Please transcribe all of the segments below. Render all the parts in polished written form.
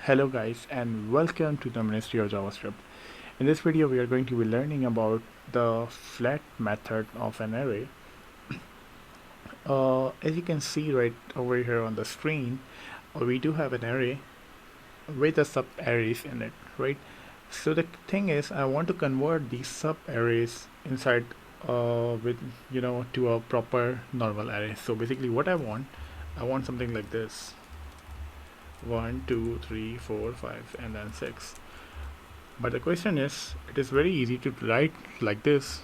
Hello guys and welcome to the Ministry of JavaScript. In this video we are going to be learning about the flat method of an array. As you can see right over here on the screen, we do have an array with the sub arrays in it, right? So the thing is, I want to convert these sub arrays inside with to a proper normal array. So basically what I want something like this: 1 2 3 4 5 and then 6. But the question is, it is very easy to write like this,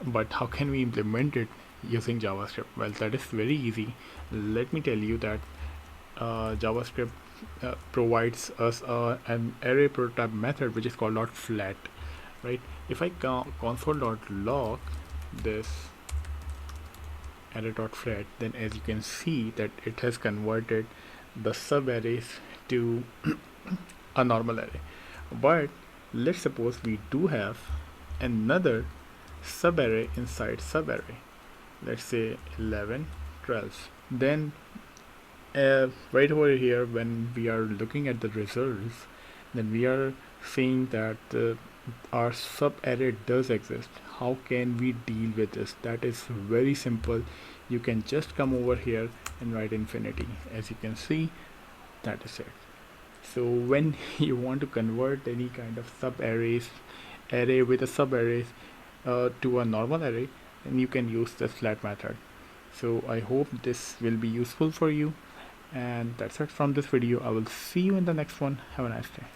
but how can we implement it using JavaScript? Well, that is very easy. Let me tell you that JavaScript provides us an array prototype method which is called .flat, right? If I console.log this array.flat, then as you can see that it has converted the sub arrays to a normal array. But let's suppose we do have another subarray inside subarray, let's say 11 12. Then right over here, when we are looking at the results, then we are seeing that our subarray does exist. How can we deal with this? That is very simple. You can just come over here and write infinity. As you can see, that is it. So when you want to convert any kind of array with a subarrays to a normal array, then you can use this flat method. So I hope this will be useful for you, and that's it from this video. I will see you in the next one. Have a nice day.